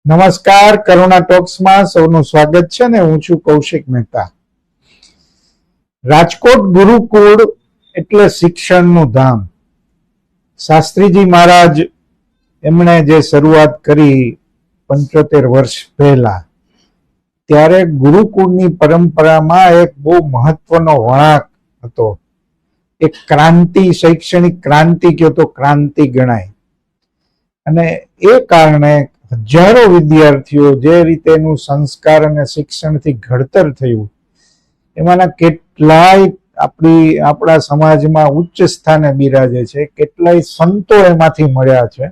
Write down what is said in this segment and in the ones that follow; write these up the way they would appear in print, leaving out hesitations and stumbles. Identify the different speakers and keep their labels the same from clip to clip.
Speaker 1: નમસ્કાર, કરુણા ટોક્સમાં સૌનું સ્વાગત છે ને હું છું કૌશિક મહેતા. રાજકોટ ગુરુકુળ એટલે શિક્ષણનું ધામ. શાસ્ત્રીજી મહારાજ એમણે જે શરૂઆત કરી 75 વર્ષ પહેલા, ત્યારે ગુરુકુળની પરંપરામાં એક બહુ મહત્વનો વળાંક હતો. એક ક્રાંતિ, શૈક્ષણિક ક્રાંતિ કયો તો ક્રાંતિ ગણાય. અને એ કારણે હજારો વિદ્યાર્થીઓ જે રીતેનું સંસ્કાર અને શિક્ષણથી ઘડતર થયું, એમાંના કેટલાય આપણા સમાજમાં ઉચ્ચ સ્થાને બિરાજે છે, કેટલાય સંતો એમાંથી મળ્યા છે.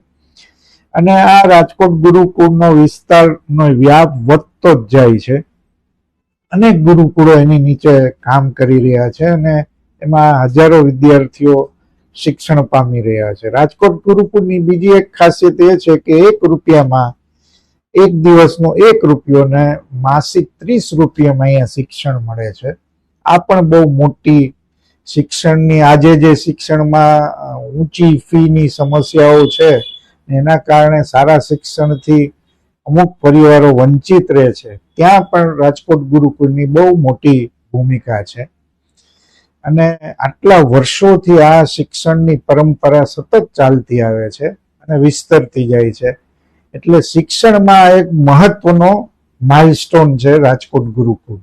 Speaker 1: અને આ રાજકોટ ગુરુકુળનો વિસ્તારનો વ્યાપ વધતો જ જાય છે. અનેક ગુરુકુળો એની નીચે કામ કરી રહ્યા છે અને એમાં હજારો વિદ્યાર્થીઓ શિક્ષણ પામી રહ્યા છે. રાજકોટ ગુરુકુળની બીજી એક ખાસિયત એ છે કે 1 રૂપિયામાં એક દિવસનો 1 રૂપિયો ને માસિક 30 રૂપિયામાં અહીંયા શિક્ષણ મળે છે. આ પણ બહુ મોટી શિક્ષણની, આજે જે શિક્ષણમાં ઊંચી ફીની સમસ્યાઓ છે એના કારણે સારા શિક્ષણથી અમુક પરિવારો વંચિત રહે છે, ત્યાં પણ રાજકોટ ગુરુકુળની બહુ મોટી ભૂમિકા છે. અને આટલા વર્ષોથી આ શિક્ષણની પરંપરા સતત ચાલતી આવે છે અને વિસ્તરતી જાય છે. એટલે શિક્ષણમાં એક મહત્વનો માઇલસ્ટોન છે રાજકોટ ગુરુકુળ.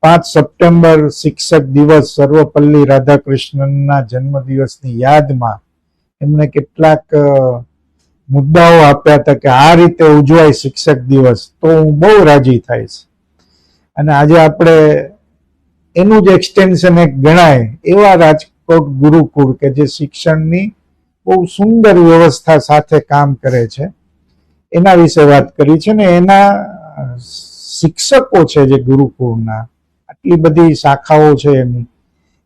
Speaker 1: 5 સપ્ટેમ્બર શિક્ષક દિવસ, સર્વપલ્લી રાધાકૃષ્ણનના જન્મદિવસની યાદમાં એમને કેટલાક મુદ્દાઓ આપ્યા હતા કે આ રીતે ઉજવાય શિક્ષક દિવસ તો હું બહુ રાજી થઈશ. અને આજે આપણે એનું જ એક્સટેન્શન એક ગણાય એવા રાજકોટ ગુરુકુળ કે જે શિક્ષણની બહુ સુંદર વ્યવસ્થા સાથે કામ કરે છે, એના વિશે વાત કરી છે. ને એના શિક્ષકો છે જે ગુરુકુળના, આટલી બધી શાખાઓ છે એની,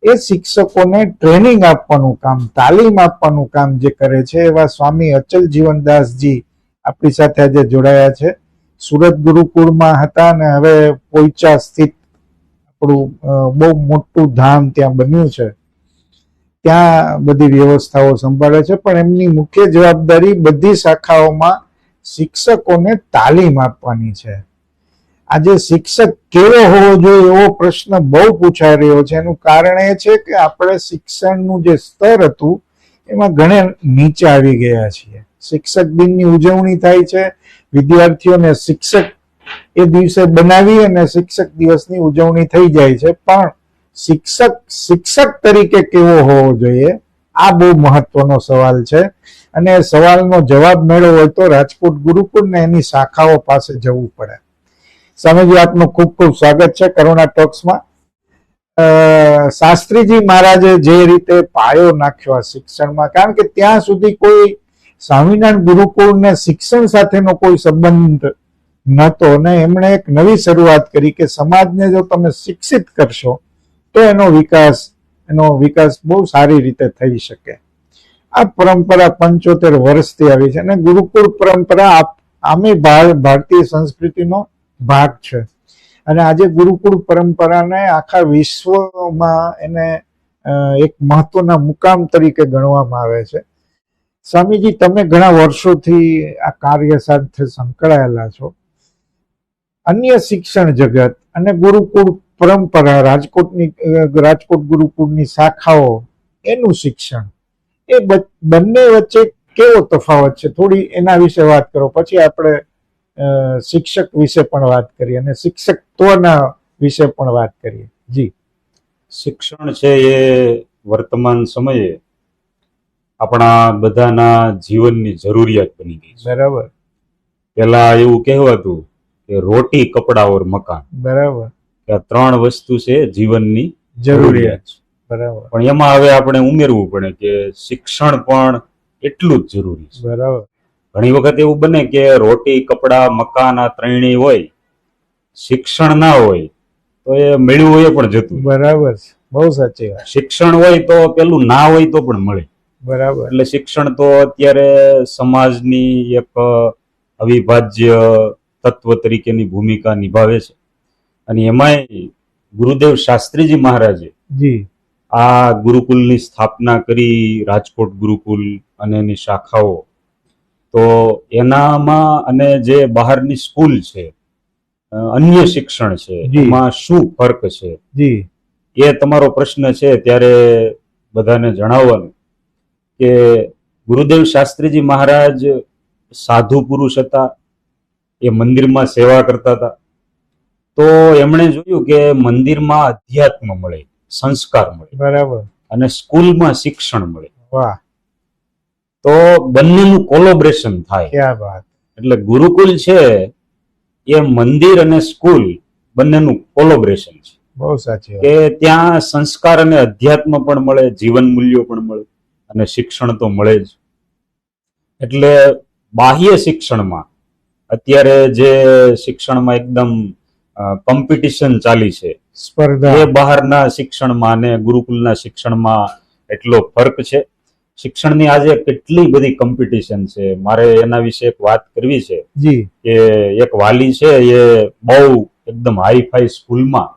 Speaker 1: એ શિક્ષકોને ટ્રેનિંગ આપવાનું કામ, તાલીમ આપવાનું કામ જે કરે છે એવા સ્વામી અચલ જીવનદાસજી આપણી સાથે આજે જોડાયા છે. સુરત ગુરુકુળમાં હતા અને હવે પોઈચા સ્થિત આપણું બહુ મોટું ધામ ત્યાં બન્યું છે, ત્યાં બધી વ્યવસ્થાઓ સંભાળે છે. પણ એમની મુખ્ય જવાબદારી બધી શાખાઓમાં શિક્ષકોને તાલીમ આપવાની છે. આજે શિક્ષક કેવો હોવો જોઈએ એવો પ્રશ્ન બહુ પૂછાઈ રહ્યો છે. એનું કારણ એ છે કે આપણે શિક્ષણનું જે સ્તર હતું એમાં ઘણે નીચે આવી ગયા છીએ. શિક્ષક દિનની ઉજવણી થાય છે, વિદ્યાર્થીઓને શિક્ષક એ દિવસે બનાવી અને શિક્ષક દિવસની ઉજવણી થઈ જાય છે. પણ શિક્ષક તરીકે કેવો હોવો જોઈએ આ બહુ મહત્વનો સવાલ છે. અને સવાલનો જવાબ મેળવવો હોય તો રાજકોટ ગુરુકુળ ને એની શાખાઓ પાસે જવું પડે. સ્વામીજી, આપનું ખૂબ ખૂબ સ્વાગત છે કરુણા ટોક્સમાં. શાસ્ત્રીજી મહારાજે જે રીતે પાયો નાખ્યો આ શિક્ષણમાં, કારણ કે ત્યાં સુધી કોઈ સ્વામિનારાયણ ગુરુકુળને શિક્ષણ સાથેનો કોઈ સંબંધ નહોતો, ને એમણે એક નવી શરૂઆત કરી કે સમાજને જો તમે શિક્ષિત કરશો તો એનો વિકાસ બહુ સારી રીતે થઈ શકે. આ પરંપરા 75 વર્ષથી આવી છે અને ગુરુકુળ પરંપરા આમે ભારતીય સંસ્કૃતિનો ભાગ છે. અને આજે ગુરુકુળ પરંપરાને આખા વિશ્વમાં એને એક મહત્વના મુકામ તરીકે ગણવામાં આવે છે. સ્વામીજી, તમે ઘણા વર્ષોથી આ કાર્ય સાથે સંકળાયેલા છો. અન્ય શિક્ષણ જગત અને ગુરુકુળ પરંપરા, રાજકોટ ગુરુકુળની શાખાઓ, એનું શિક્ષણ, એ બંને વચ્ચે કેવો તફાવત છે? થોડી એના વિશે વાત કરો, પછી આપણે શિક્ષક વિશે પણ વાત કરીએ અને શિક્ષકત્વના વિશે પણ વાત કરીએ. જી.
Speaker 2: શિક્ષણ છે એ વર્તમાન સમયે આપણા બધાના જીવનની જરૂરિયાત બની ગઈ છે.
Speaker 1: બરાબર.
Speaker 2: પેલા એવું કહેવાતું કે રોટી, કપડા ઓર મકાન.
Speaker 1: બરાબર.
Speaker 2: કે આ 3 વસ્તુ છે જીવનની જરૂરિયાત.
Speaker 1: બરાબર.
Speaker 2: પણ એમાં હવે આપણે ઉમેરવું પડે કે શિક્ષણ પણ એટલું જ જરૂરી છે.
Speaker 1: બરાબર.
Speaker 2: ઘણી વખત એવું બને કે રોટી, કપડા, મકાન આ ત્રણેય હોય, શિક્ષણ ના હોય તો એ મળ્યું હોય પણ જતું.
Speaker 1: બરાબર, બહુ સાચી વાત.
Speaker 2: શિક્ષણ હોય તો પેલું ના હોય તો પણ મળે.
Speaker 1: બરાબર.
Speaker 2: એટલે શિક્ષણ તો અત્યારે સમાજની એક અવિભાજ્ય તત્વ તરીકેની ભૂમિકા નિભાવે છે. અને એમાંય ગુરુદેવ શાસ્ત્રીજી મહારાજે આ ગુરુકુલની સ્થાપના કરી, રાજકોટ ગુરુકુલ અને એની શાખાઓ, તો એનામાં અને જે બહારની સ્કૂલ છે, અન્ય શિક્ષણ છે,
Speaker 1: જી.
Speaker 2: એમાં શું ફર્ક છે
Speaker 1: જી
Speaker 2: એ તમારો પ્રશ્ન છે. ત્યારે બધાને જણાવવાનું કે ગુરુદેવ શાસ્ત્રીજી મહારાજ સાધુ પુરુષ હતા, એ મંદિરમાં સેવા કરતા હતા. તો એમણે જોયું કે મંદિરમાં અધ્યાત્મ મળે, સંસ્કાર મળે,
Speaker 1: બરાબર.
Speaker 2: અને સ્કૂલમાં શિક્ષણ મળે.
Speaker 1: વાહ,
Speaker 2: તો બંનેનું કોલોબરેશન થાય.
Speaker 1: ક્યા વાત.
Speaker 2: એટલે ગુરુકુલ છે એ મંદિર અને સ્કૂલ બંનેનું કોલોબરેશન છે,
Speaker 1: બહુ સાચી વાત.
Speaker 2: કે ત્યાં સંસ્કાર અને અધ્યાત્મ પણ મળે, જીવન મૂલ્યો પણ મળે, અને શિક્ષણ તો મળે જ. એટલે બાહ્ય શિક્ષણમાં અત્યારે જે શિક્ષણમાં એકદમ કોમ્પિટિશન ચાલી છે,
Speaker 1: સ્પર્ધા.
Speaker 2: એ બહારના શિક્ષણમાં અને ગુરુકુલના શિક્ષણમાં એટલો ફરક છે. શિક્ષણની આજે કેટલી બધી કોમ્પિટિશન છે. મારે એના વિશે એક વાત કરવી છે
Speaker 1: જી.
Speaker 2: કે એક વાલી છે, એ બહુ એકદમ હાઈફાઈ સ્કૂલમાં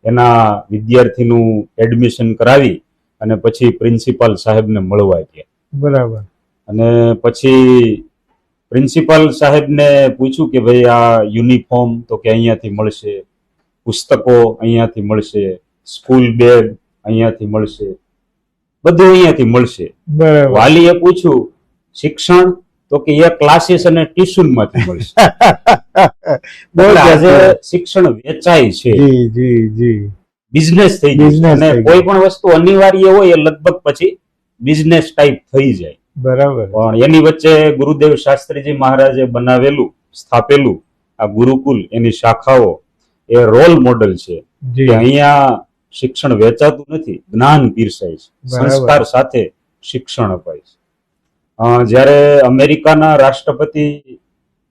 Speaker 2: એના વિદ્યાર્થીનું એડમિશન કરાવી અને પછી પ્રિન્સિપાલ સાહેબને મળવા ગયા.
Speaker 1: બરાબર.
Speaker 2: અને પછી પ્રિન્સિપાલ સાહેબને પૂછ્યું કે ભાઈ આ યુનિફોર્મ તો કે અહીંયાથી મળશે, પુસ્તકો અહીંયાથી મળશે, સ્કૂલ બેગ અહીંયાથી મળશે, બધું અહીંયાથી મળશે.
Speaker 1: બરાબર.
Speaker 2: વાલીએ પૂછ્યું શિક્ષણ, તો કે એ ક્લાસીસ અને ટ્યુશન માંથી મળશે.
Speaker 1: બહુ
Speaker 2: એટલે આજે
Speaker 1: સાચી.
Speaker 2: શિક્ષણ વેચાય છે,
Speaker 1: જી જી જી.
Speaker 2: બિઝનેસ થઈ ગયું છે.
Speaker 1: Business
Speaker 2: અને
Speaker 1: થઈ
Speaker 2: કોઈ
Speaker 1: ગયું.
Speaker 2: પણ વસ્તુ અનિવાર્ય હોય એ લગભગ પછી બિઝનેસ ટાઈપ થઈ જાય.
Speaker 1: બરાબર.
Speaker 2: પણ એની વચ્ચે ગુરુદેવ શાસ્ત્રીજી મહારાજે બનાવેલું, સ્થાપેલું આ ગુરુકુલ, એની શાખાઓ એ રોલ મોડલ છે.
Speaker 1: જી.
Speaker 2: કે અહીંયા શિક્ષણ વેચાતું નથી, જ્ઞાન પીરસાય છે,
Speaker 1: બરાબર.
Speaker 2: સંસ્કાર સાથે શિક્ષણ અપાય છે. જ્યારે અમેરિકાના રાષ્ટ્રપતિ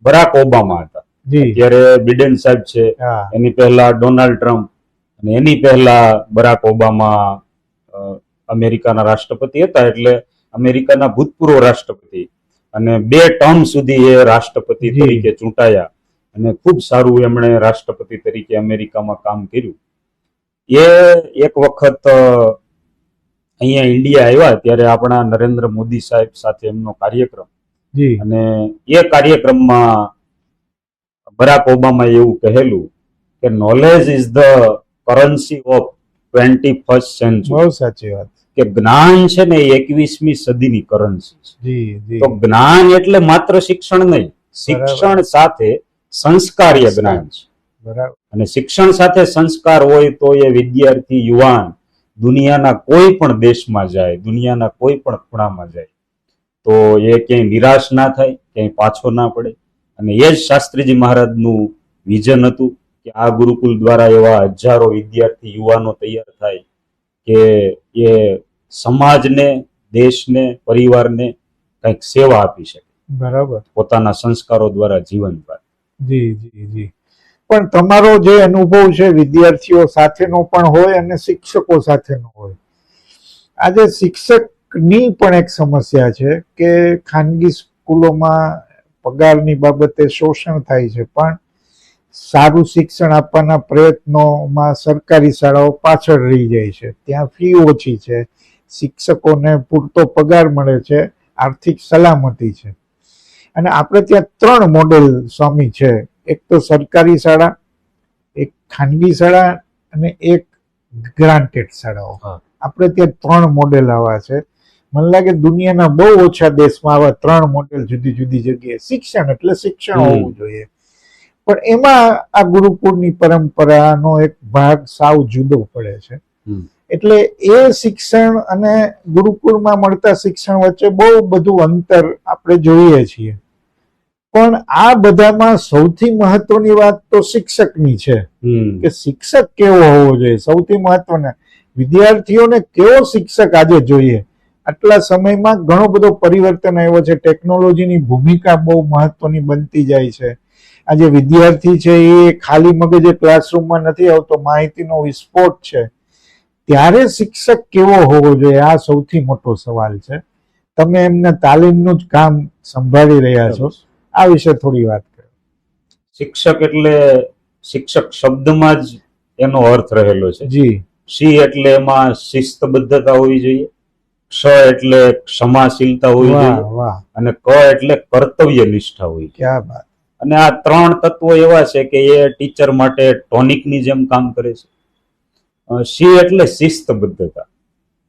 Speaker 2: બરાક ઓબામા હતા,
Speaker 1: જી.
Speaker 2: ત્યારે બિડેન સાહેબ છે,
Speaker 1: હા.
Speaker 2: એની પહેલા ડોનાલ્ડ ટ્રમ્પ, અને એની પહેલા બરાક ઓબામા અમેરિકાના રાષ્ટ્રપતિ હતા. એટલે અમેરિકાના ભૂતપૂર્વ રાષ્ટ્રપતિ, અને 2 ટર્મ સુધી એ રાષ્ટ્રપતિ
Speaker 1: જી.
Speaker 2: તરીકે ચૂંટાયા, અને ખૂબ સારું એમણે રાષ્ટ્રપતિ તરીકે અમેરિકામાં કામ કર્યું. એ એક વખત અહીંયા ઇન્ડિયા આવ્યા ત્યારે આપણા નરેન્દ્ર મોદી સાહેબ સાથે એમનો કાર્યક્રમ,
Speaker 1: જી.
Speaker 2: અને એ કાર્યક્રમમાં બરાક ઓબામાએ એવું કહેલું કે knowledge is the currency of 21st century.
Speaker 1: બહુ સાચી વાત.
Speaker 2: કે જ્ઞાન છે ને એ 21મી સદીની કરન્સી છે.
Speaker 1: જી જી.
Speaker 2: તો જ્ઞાન એટલે માત્ર શિક્ષણ નહીં, શિક્ષણ સાથે સંસ્કાર્ય જ્ઞાન છે.
Speaker 1: બરાબર.
Speaker 2: અને શિક્ષણ સાથે સંસ્કાર હોય તો એ વિદ્યાર્થી, યુવાન દુનિયાના કોઈ પણ દેશમાં જાય, દુનિયાના કોઈ પણ ખૂણામાં જાય, તો એ ક્યાંય નિરાશ ના થાય, ક્યાંય પાછો ના પડે. અને એ જ શાસ્ત્રીજી મહારાજનું વિઝન હતું કે આ ગુરુકુલ દ્વારા એવા હજારો વિદ્યાર્થી, યુવાનો તૈયાર થાય કે એ સમાજને, દેશને, પરિવારને કંઈક સેવા આપી શકે,
Speaker 1: બરાબર.
Speaker 2: પોતાના સંસ્કારો દ્વારા જીવન પાડે.
Speaker 1: જી જી જી. પણ તમારો જે અનુભવ છે વિદ્યાર્થીઓ સાથેનો પણ હોય અને શિક્ષકો સાથેનો હોય. આજે શિક્ષકની પણ એક સમસ્યા છે કે ખાનગી સ્કૂલોમાં પગારની બાબતે શોષણ થાય છે, પણ સારું શિક્ષણ આપવાના પ્રયત્નોમાં સરકારી શાળાઓ પાછળ રહી જાય છે. ત્યાં ફી ઓછી છે, શિક્ષકોને પૂરતો પગાર મળે છે, આર્થિક સલામતી છે. અને આપણે ત્યાં 3 મોડેલ સ્વામી છે. એક તો સરકારી શાળા, એક ખાનગી શાળા, અને એક ગ્રાન્ટેડ શાળાઓ. આપણે ત્યાં 3 મોડેલ આવા છે. મને લાગે દુનિયાના બહુ ઓછા દેશમાં આવા 3 મોડેલ જુદી જુદી જગ્યાએ. શિક્ષણ એટલે શિક્ષણ હોવું જોઈએ, પણ એમાં આ ગુરુકુળની પરંપરાનો એક ભાગ સાવ જુદો પડે છે. એટલે એ શિક્ષણ અને ગુરુકુળમાં મળતા શિક્ષણ વચ્ચે બહુ બધું અંતર આપણે જોઈએ છીએ. પણ આ બધામાં સૌથી મહત્વની વાત તો શિક્ષકની છે કે શિક્ષક કેવો હોવો જોઈએ. સૌથી મહત્વના વિદ્યાર્થીઓને કેવો શિક્ષક આજે જોઈએ. આટલા સમયમાં ઘણો બધો પરિવર્તન આવ્યો છે. ટેકનોલોજીની ભૂમિકા બહુ મહત્વની બનતી જાય છે. આજે વિદ્યાર્થી છે એ ખાલી મગજે ક્લાસરૂમમાં નથી આવતો, માહિતીનો વિસ્ફોટ છે. ત્યારે શિક્ષક કેવો હોવો જોઈએ, આ સૌથી મોટો સવાલ છે. તમે એમને તાલીમનું જ કામ સંભાળી રહ્યા છો, આ વિશે થોડી વાત કરો.
Speaker 2: શિક્ષક એટલે શિક્ષક શબ્દમાં જ એનો અર્થ રહેલો છે.
Speaker 1: જી.
Speaker 2: શી એટલે એમાં શિસ્તબદ્ધતા હોવી જોઈએ, ક્ષ એટલે ક્ષમાશીલતા હોવી
Speaker 1: વાહ
Speaker 2: જોઈએ
Speaker 1: વાહ,
Speaker 2: અને ક એટલે કર્તવ્ય નિષ્ઠા હોવી જોઈએ.
Speaker 1: ક્યાં બાત.
Speaker 2: અને આ ત્રણ તત્વો એવા છે કે એ ટીચર માટે ટોનિકની જેમ કામ કરે છે. સી એટલે શિસ્તબદ્ધતા.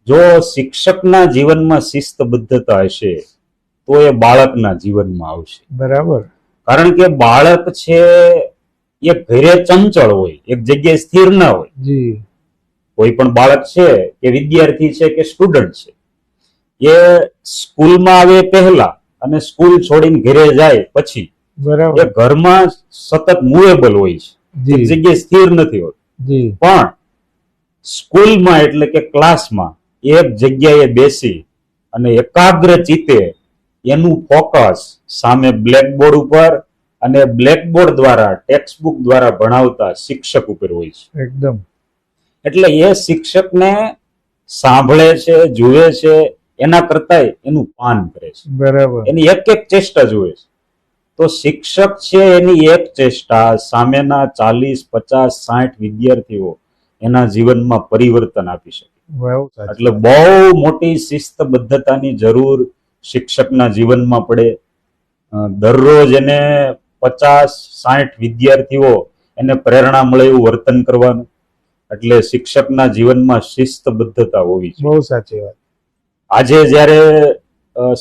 Speaker 2: જો શિક્ષકના જીવનમાં શિસ્તબદ્ધતા હશે તો એ બાળકના જીવનમાં આવશે.
Speaker 1: બરાબર.
Speaker 2: કારણ કે બાળક છે એ ઘરે ચંચળ હોય, એક જગ્યાએ સ્થિર ના હોય.
Speaker 1: જી.
Speaker 2: કોઈ પણ બાળક છે કે વિદ્યાર્થી છે કે સ્ટુડન્ટ છે, એ સ્કૂલમાં આવે પહેલા અને સ્કૂલ છોડીને ઘરે જાય પછી એ
Speaker 1: બરાબર.
Speaker 2: ઘરમાં સતત મૂવેબલ હોય છે, એક
Speaker 1: જી
Speaker 2: જગ્યાએ સ્થિર નથી હોતું.
Speaker 1: જી.
Speaker 2: પણ સ્કૂલમાં એટલે કે ક્લાસમાં એક જગ્યાએ બેસી અને એકાગ્ર ચિત્તે એનું ફોકસ સામે બ્લેકબોર્ડ ઉપર અને બ્લેકબોર્ડ દ્વારા ટેક્સ્ટબુક દ્વારા ભણાવતા શિક્ષક ઉપર હોય છે.
Speaker 1: એકદમ.
Speaker 2: એટલે એ શિક્ષકને સાંભળે છે, જુએ છે, એના કરતા એનું પાન કરે છે,
Speaker 1: બરાબર.
Speaker 2: એની એક એક ચેષ્ટા જુએ છે. તો શિક્ષક છે એની એક ચેષ્ટા સામેના 40, 50, 60 વિદ્યાર્થીઓ એના જીવનમાં પરિવર્તન આપી શકે.
Speaker 1: બહુ સાચી
Speaker 2: એટલે
Speaker 1: વાત.
Speaker 2: બહુ મોટી શિસ્તબદ્ધતાની જરૂર શિક્ષકના જીવનમાં પડે. દરરોજ એને 50, 60 વિદ્યાર્થીઓ એને પ્રેરણા મળે એવું વર્તન કરવાનું. એટલે શિક્ષકના જીવનમાં શિસ્તબદ્ધતા હોવી જોઈએ.
Speaker 1: બહુ સાચી વાત.
Speaker 2: આજે જ્યારે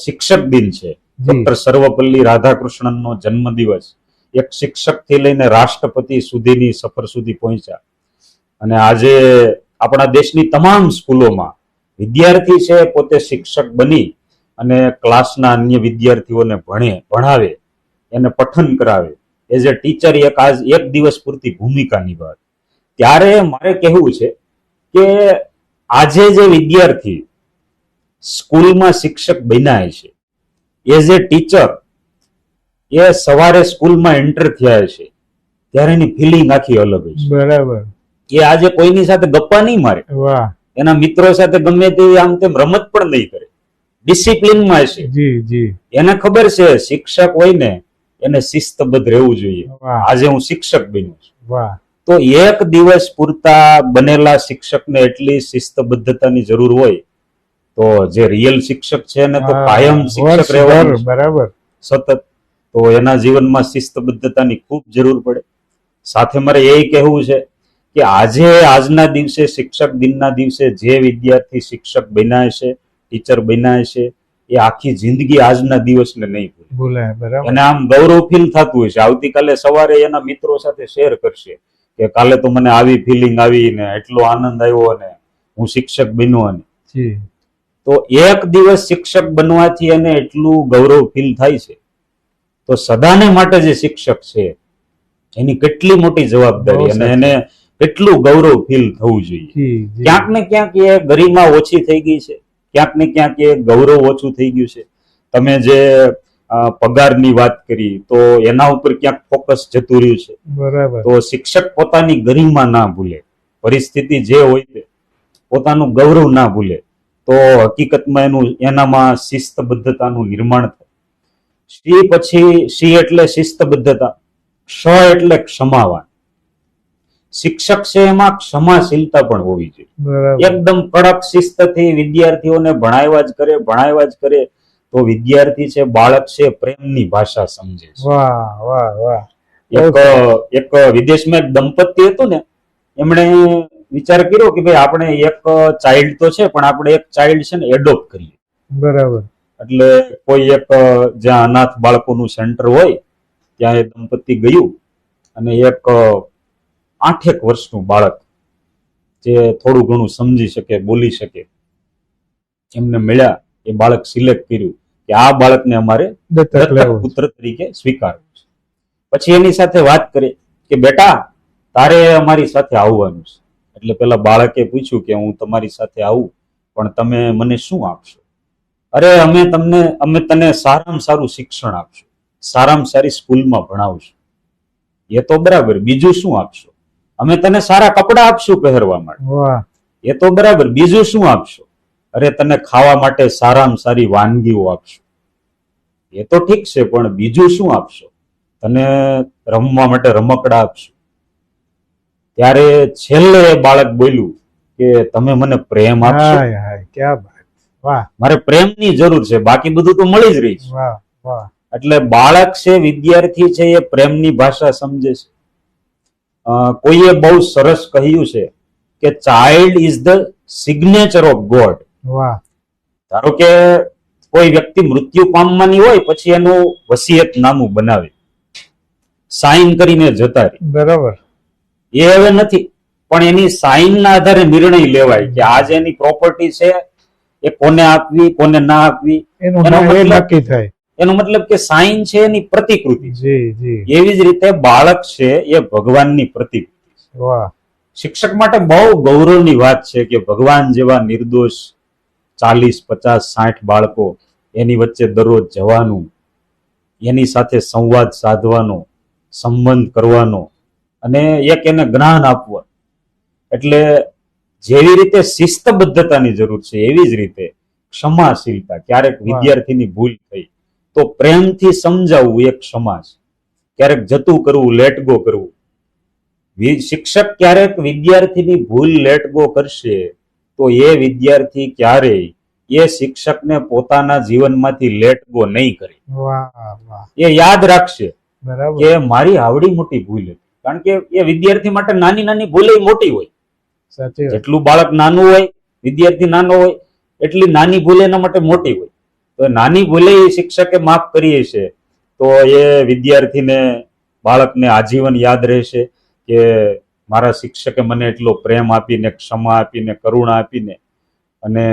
Speaker 2: શિક્ષક દિન છે,
Speaker 1: જી.
Speaker 2: ડોક્ટર સર્વપલ્લી રાધાકૃષ્ણનનો જન્મદિવસ, એક શિક્ષકથી લઈને રાષ્ટ્રપતિ સુધીની સફર સુધી પહોંચ્યા. અને આજે આપણા દેશની તમામ સ્કૂલોમાં વિદ્યાર્થી છે પોતે શિક્ષક બની અને ક્લાસના અન્ય વિદ્યાર્થીઓને ભણાવે, એને પઠન કરાવે, એઝ એ ટીચર એક દિવસ પૂરતી ભૂમિકા નિભાવે. ત્યારે મારે કહેવું છે કે આજે જે વિદ્યાર્થી સ્કૂલમાં શિક્ષક બન્યા છે, એઝ એ ટીચર એ સવારે સ્કૂલમાં એન્ટર થયા છે ત્યારે એની ફિલિંગ આખી અલગ હોય છે.
Speaker 1: બરાબર.
Speaker 2: એ આજે કોઈની સાથે ગપ્પા નહીં મારે,
Speaker 1: વાહ.
Speaker 2: એના મિત્રો સાથે ગમે તેવી આમ તેમ રમત પણ નહીં કરે, ડિસિપ્લિનમાં છે.
Speaker 1: જી જી.
Speaker 2: એને ખબર છે શિક્ષક હોય ને એને શિસ્તબદ્ધ રહેવું જોઈએ.
Speaker 1: વાહ
Speaker 2: આજે હું શિક્ષક બન્યો છું,
Speaker 1: વાહ.
Speaker 2: તો એક દિવસ પૂરતા બનેલા શિક્ષકને એટલી શિસ્તબદ્ધતાની જરૂર હોય તો જે રિયલ શિક્ષક છે ને તો કાયમ શિક્ષક રહેવાનું છે,
Speaker 1: બરાબર.
Speaker 2: સતત. તો એના જીવનમાં શિસ્તબદ્ધતાની ખૂબ જરૂર પડે. સાથે મારે એ કહેવું છે કે આજના દિવસે શિક્ષક દિનના દિવસે જે વિદ્યાર્થી શિક્ષક બન્યા છે, ટીચર બન્યા છે, એ આખી જિંદગી આજના દિવસને નહીં ભૂલે.
Speaker 1: બરાબર.
Speaker 2: અને આમ ગૌરવ ફીલ થતું હશે. આવતીકાલે સવારે એના મિત્રો સાથે શેર કરશે કે કાલે તો મને આવી ફિલિંગ આવી ને એટલો આનંદ આવ્યો અને હું શિક્ષક બન્યો. અને
Speaker 1: જી.
Speaker 2: તો એક દિવસ શિક્ષક બનવાથી એને એટલું ગૌરવ ફીલ થાય છે, તો સદાને માટે જે શિક્ષક છે એની કેટલી મોટી જવાબદારી અને એને કેટલું ગૌરવ ફીલ થવું જોઈએ. ક્યાંક ને ક્યાંક એ ગરિમા ઓછી થઈ ગઈ છે, ક્યાંક ને ક્યાંક એ ગૌરવ ઓછું થઈ ગયું છે. તમે જે પગારની વાત કરી તો એના ઉપર ક્યાંક ફોકસ જતું રહ્યું છે.
Speaker 1: બરાબર.
Speaker 2: તો શિક્ષક પોતાની ગરિમા ના ભૂલે, પરિસ્થિતિ જે હોય તે પોતાનું ગૌરવ ના ભૂલે, તો હકીકતમાં એનામાં શિસ્તબદ્ધતાનું નિર્માણ થાય. સી એટલે શિસ્તબદ્ધતા, ક્ષ એટલે ક્ષમાવાન. શિક્ષક છે એમાં ક્ષમાશીલતા પણ હોવી જોઈએ. એકદમ કડક શિસ્તથી વિદ્યાર્થીઓને ભણાવ્યા જ કરે તો વિદ્યાર્થી છે, બાળક છે, પ્રેમની ભાષા સમજે છે.
Speaker 1: વાહ વાહ વાહ.
Speaker 2: એક વિદેશમાં એક દંપતી હતું ને, એમણે વિચાર કર્યો કે ભાઈ આપણે એક ચાઇલ્ડ તો છે પણ આપણે એક ચાઇલ્ડ છે ને એડોપ્ટ કરીએ.
Speaker 1: બરાબર.
Speaker 2: એટલે કોઈ એક જ્યાં અનાથ બાળકોનું સેન્ટર હોય ત્યાં એ દંપતી ગયું અને એક 8 વર્ષનું બાળક જે થોડું ઘણું સમજી શકે, બોલી શકે, એમને મળ્યા. એ બાળક સિલેક્ટ કર્યું કે આ બાળકને અમારે દત્તક પુત્ર તરીકે સ્વીકારવું છે. પછી એની સાથે વાત કરી કે બેટા તારે અમારી સાથે આવવાનું છે. એટલે પેલા બાળકે પૂછ્યું કે હું તમારી સાથે આવું પણ તમે મને શું આપશો? અરે અમે તને સારામાં સારું શિક્ષણ આપશું, સારામાં સારી સ્કૂલમાં ભણાવશું. એ તો બરાબર, બીજું શું આપશો? અમે તને સારા કપડા આપશું પહેરવા માટે. એ તો બરાબર, બીજું શું આપશો? અરે તને ખાવા માટે સારામાં સારી વાનગીઓ આપશું. એ તો ઠીક છે પણ બીજું શું આપશો? તને રમવા માટે રમકડા આપશું. ત્યારે છેલ્લે બાળક બોલ્યું કે તમે મને પ્રેમ આપશો.
Speaker 1: વાહ
Speaker 2: મારે પ્રેમની જરૂર છે, બાકી બધું તો મળી જ રહી છે.
Speaker 1: વાહ વાહ.
Speaker 2: એટલે બાળક છે, વિદ્યાર્થી છે, એ પ્રેમની ભાષા સમજે છે. કોઈએ બહુ સરસ કહ્યું છે કે child is the signature of God.
Speaker 1: વાહ
Speaker 2: ધારો કે કોઈ વ્યક્તિ મૃત્યુ પામવાની હોય, પછી એનું વસિયતનામું બનાવે, સાઇન કરીને જતા રહે.
Speaker 1: બરાબર.
Speaker 2: એ હવે નથી, પણ એની સાઇનના આધારે નિર્ણય લેવાય કે આજે એની પ્રોપર્ટી છે, એ કોને આપવી, કોને ના આપવી,
Speaker 1: એનું
Speaker 2: એનો
Speaker 1: નામ એ
Speaker 2: મતલબ
Speaker 1: નક્કી થાય.
Speaker 2: એનો મતલબ કે સાઇન છે એની પ્રતિકૃતિ છે.
Speaker 1: જી જી.
Speaker 2: એવી જ રીતે બાળક છે એ ભગવાનની પ્રતિકૃતિ છે.
Speaker 1: વાહ.
Speaker 2: શિક્ષક માટે બહુ ગૌરવની વાત છે કે ભગવાન જેવા નિર્દોષ 40, 50, 60 બાળકો એની વચ્ચે દરરોજ જવાનું, એની સાથે સંવાદ સાધવાનો, સંબંધ કરવાનો અને એક એને જ્ઞાન આપવું. એટલે જેવી રીતે શિસ્તબદ્ધતાની જરૂર છે, એવી જ રીતે ક્ષમાશીલતા. ક્યારેક વિદ્યાર્થીની ભૂલ થઈ તો પ્રેમથી સમજાવવું એક ક્ષમા છે. ક્યારેક જતું કરવું, લેટ ગો કરવું. શિક્ષક ક્યારેક વિદ્યાર્થીની ભૂલ લેટ ગો કરશે તો એ વિદ્યાર્થી ક્યારેય એ શિક્ષકને પોતાના જીવનમાંથી લેટ ગો નહીં કરે.
Speaker 1: વાહ વાહ.
Speaker 2: એ યાદ રાખશે
Speaker 1: બરાબર.
Speaker 2: કે મારી આવડી મોટી ભૂલ હતી. કારણ કે એ વિદ્યાર્થી માટે નાની નાની ભૂલે મોટી હોય.
Speaker 1: સાચી વાત.
Speaker 2: જેટલું બાળક નાનું હોય, વિદ્યાર્થી નાનો હોય, એટલી નાની ભૂલ એના માટે મોટી હોય. તો નાની ભૂલે શિક્ષકે માફ કરીએ છે તો એ વિદ્યાર્થીને, બાળકને આજીવન યાદ રહેશે કે મારા શિક્ષકે મને એટલો પ્રેમ આપીને, ક્ષમા આપીને, કરુણા આપીને અને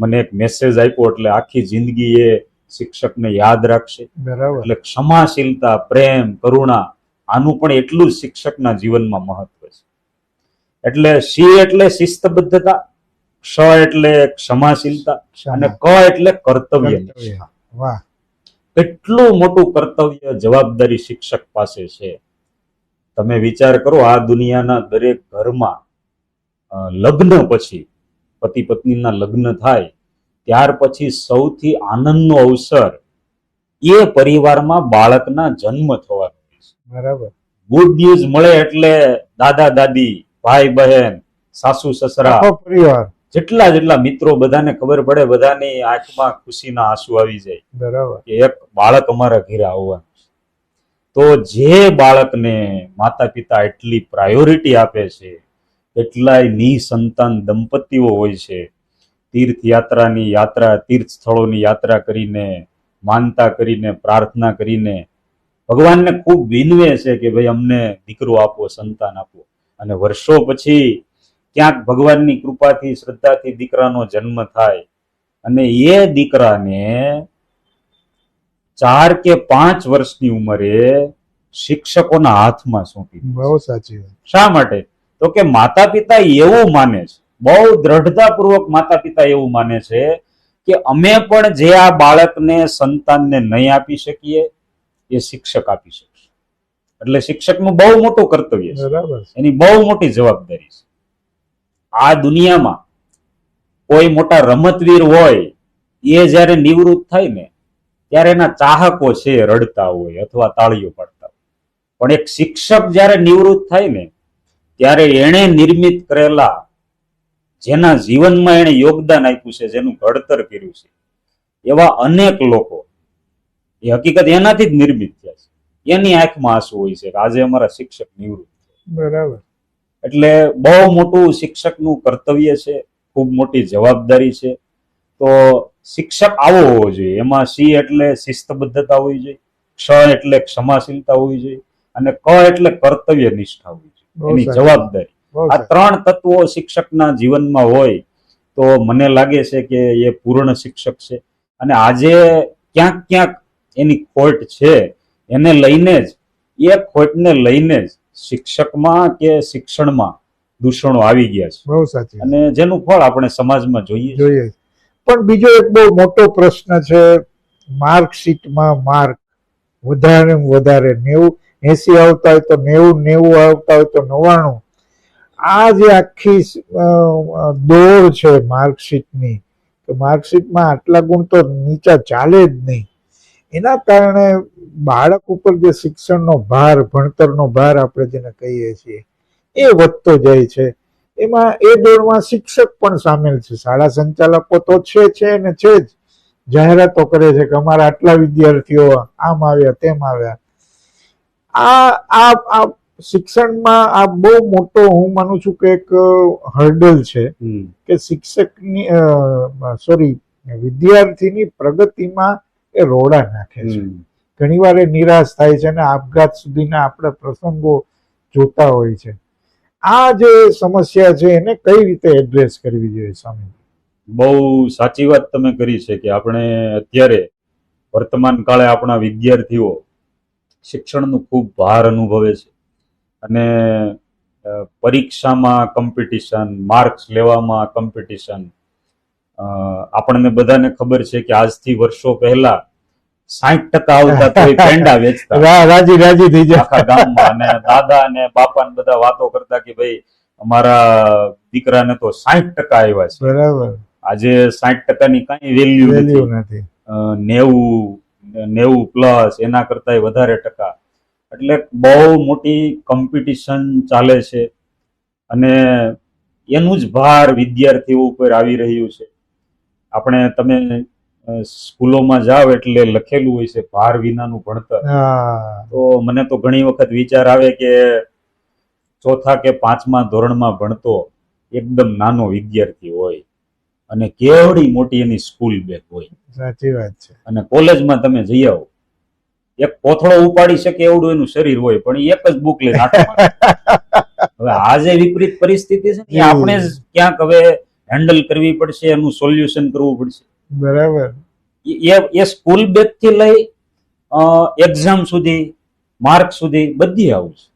Speaker 2: મને એક મેસેજ આપ્યો, એટલે આખી જિંદગી એ શિક્ષકને યાદ રાખશે.
Speaker 1: બરાબર.
Speaker 2: એટલે ક્ષમાશીલતા, પ્રેમ, કરુણા, આનું પણ એટલું જ શિક્ષકના જીવનમાં મહત્વ છે. એટલે શી એટલે શિસ્તબદ્ધતા, ક્ષ એટલે ક્ષમાશીલતા અને ક એટલે કર્તવ્ય નિષ્ઠા.
Speaker 1: વાહ.
Speaker 2: કેટલું મોટું કર્તવ્ય, જવાબદારી શિક્ષક પાસે છે. તમે વિચાર કરો, આ દુનિયાના દરેક ઘરમાં લગ્ન પછી, પતિ પત્નીના લગ્ન થાય ત્યાર પછી સૌથી આનંદનો અવસર એ પરિવારમાં બાળકના જન્મ થવાનો છે.
Speaker 1: બરાબર.
Speaker 2: ગુડ ન્યૂઝ મળે એટલે દાદા દાદી, ભાઈ બહેન, સાસુ સસરા,
Speaker 1: પરિવાર,
Speaker 2: જેટલા મિત્રો, બધાને ખબર પડે, બધાની આંખમાં ખુશીના આંસુ આવી જાય.
Speaker 1: બરાબર.
Speaker 2: કે એક બાળક અમારા ઘરે આવવાનું છે. તો જે બાળકને માતા પિતા એટલી પ્રાયોરિટી આપે છે, કેટલાય નિસંતાન દંપતીઓ હોય છે, તીર્થયાત્રાની યાત્રા, તીર્થ સ્થળોની યાત્રા કરીને, માનતા કરીને, પ્રાર્થના કરીને ભગવાનને ખૂબ વિનવે છે કે ભાઈ અમને દીકરો આપો, સંતાન આપો. અને વર્ષો પછી ક્યાંક ભગવાનની કૃપાથી, શ્રદ્ધાથી દીકરાનો જન્મ થાય અને એ દીકરાને 4 કે 5 વર્ષની ઉંમરે શિક્ષકોના હાથમાં સોંપી.
Speaker 1: બહુ સાચી વાત.
Speaker 2: શા માટે? તો કે માતા પિતા એવું માને છે, બહુ દ્રઢતાપૂર્વક માતા પિતા એવું માને છે કે અમે પણ જે આ બાળકને, સંતાનને નહીં આપી શકીએ એ શિક્ષક આપી શકશે. એટલે શિક્ષકનું બહુ મોટું કર્તવ્ય છે,
Speaker 1: બરાબર.
Speaker 2: એની બહુ મોટી જવાબદારી છે. આ દુનિયામાં કોઈ મોટા રમતવીર હોય, એ જયારે નિવૃત્ત થાય ને ત્યારે એના ચાહકો છે રડતા હોય અથવા તાળીઓ પાડતા હોય. પણ એક શિક્ષક જયારે નિવૃત્ત થાય ને ત્યારે એણે નિર્મિત કરેલા, જેના જીવનમાં એણે યોગદાન આપ્યું છે, જેનું ઘડતર કર્યું છે, એવા અનેક લોકો એ હકીકત એનાથી જ નિર્મિત થયા છે. એની આંખમાં આંસુ હોય છે કે આજે અમારા શિક્ષક નિવૃત્ત.
Speaker 1: બરાબર.
Speaker 2: એટલે બહુ મોટું શિક્ષકનું કર્તવ્ય છે, ખૂબ મોટી જવાબદારી છે. તો શિક્ષક આવો હોવો જોઈએ. એમાં સી એટલે શિસ્તબદ્ધતા હોવી જોઈએ, ક્ષ એટલે ક્ષમાશીલતા હોવી જોઈએ અને ક એટલે કર્તવ્ય નિષ્ઠા હોવી જોઈએ, એની જવાબદારી. આ 3 તત્વો શિક્ષકના જીવનમાં હોય તો મને લાગે છે કે એ પૂર્ણ શિક્ષક છે. અને આજે ક્યાંક ક્યાંક એની ખોટ છે, એને લઈને જ, એ ખોટને લઈને જ શિક્ષકમાં કે શિક્ષણમાં દૂષણો આવી ગયા છે.
Speaker 1: બહુ સાચી. અને
Speaker 2: જેનું ફળ આપણે સમાજમાં જોઈએ.
Speaker 1: પણ બીજો એક બહુ મોટો પ્રશ્ન છે, માર્કશીટમાં માર્ક વધારે વધારે 80 આવતા હોય તો 90 આવતા હોય તો 99. આ જે આખી દોડ છે માર્કશીટની, તો માર્કશીટમાં આટલા ગુણ તો નીચા ચાલે જ નહીં. એના કારણે બાળક ઉપર જે શિક્ષણનો ભાર, ભણતરનો ભાર આપણે જેને કહીએ છીએ, એ વધતો જાય છે. એમાં એ દોડમાં શિક્ષક પણ સામેલ છે. શાળા સંચાલકો તો છે ને છે જ, જાહેરાતો કરે છે કે અમારા આટલા વિદ્યાર્થીઓ આમ આવ્યા તેમ આવ્યા. આ શિક્ષણમાં આ બહુ મોટો હું માનું છું કે એક હર્ડલ છે કે શિક્ષકની વિદ્યાર્થીની પ્રગતિમાં એ રોડા નાખે છે. ઘણીવાર એ નિરાશ થાય છે અને આપઘાત સુધીના આપણે પ્રસંગો જોતા હોય છે. આ જે સમસ્યા છે એને કઈ રીતે એડ્રેસ કરવી જોઈએ સ્વામી?
Speaker 2: બહુ સાચી વાત તમે કરી છે કે આપણે અત્યારે વર્તમાન કાળે આપણા વિદ્યાર્થીઓ શિક્ષણનું ખૂબ ભાર અનુભવે છે અને પરીક્ષામાં કોમ્પિટિશન, માર્ક્સ લેવામાં કોમ્પિટિશન. આપણને બધાને ખબર છે કે આજથી વર્ષો પહેલા 60% આવતા તોય પેંડા વેચતા
Speaker 1: રાજી થઈ જાય
Speaker 2: આખા ગામમાં, અને દાદા અને બાપા ને બધા વાતો કરતા કે ભાઈ અમારા દીકરાને તો 60% આવ્યા છે.
Speaker 1: બરાબર.
Speaker 2: આજે 60% ની કઈ વેલ્યુ નથી. 90 પ્લસ એના કરતા વધારે ટકા. એટલે બહુ મોટી કોમ્પિટિશન ચાલે છે અને એનું જ ભાર વિદ્યાર્થીઓ ઉપર આવી રહ્યું છે. તમે સ્કૂલોમાં જાઓ એટલે લખેલું હોય છે ભાર વિનાનું ભણતર. તો મને તો ઘણી વખત વિચાર આવે કે 4થા કે 5મા ધોરણમાં ભણતો એકદમ નાનો વિદ્યાર્થી હોય અને કેવડી મોટી એની સ્કૂલ બેગ હોય.
Speaker 1: સાચી વાત છે. અને
Speaker 2: કોલેજમાં તમે જઈ આવો, એક કોથળો ઉપાડી શકે એવડું એનું શરીર હોય પણ એક જ બુક લઈને આટો મારે. હવે આ જે વિપરીત પરિસ્થિતિ છે ને આપણે જ ક્યાંક હવે હેન્ડલ કરવી પડશે, એનું સોલ્યુશન કરવું પડશે.
Speaker 1: બરાબર.
Speaker 2: એ સ્કૂલ બેગ થી લઈ એક્ઝામ સુધી, માર્ક સુધી બધી આવું છે.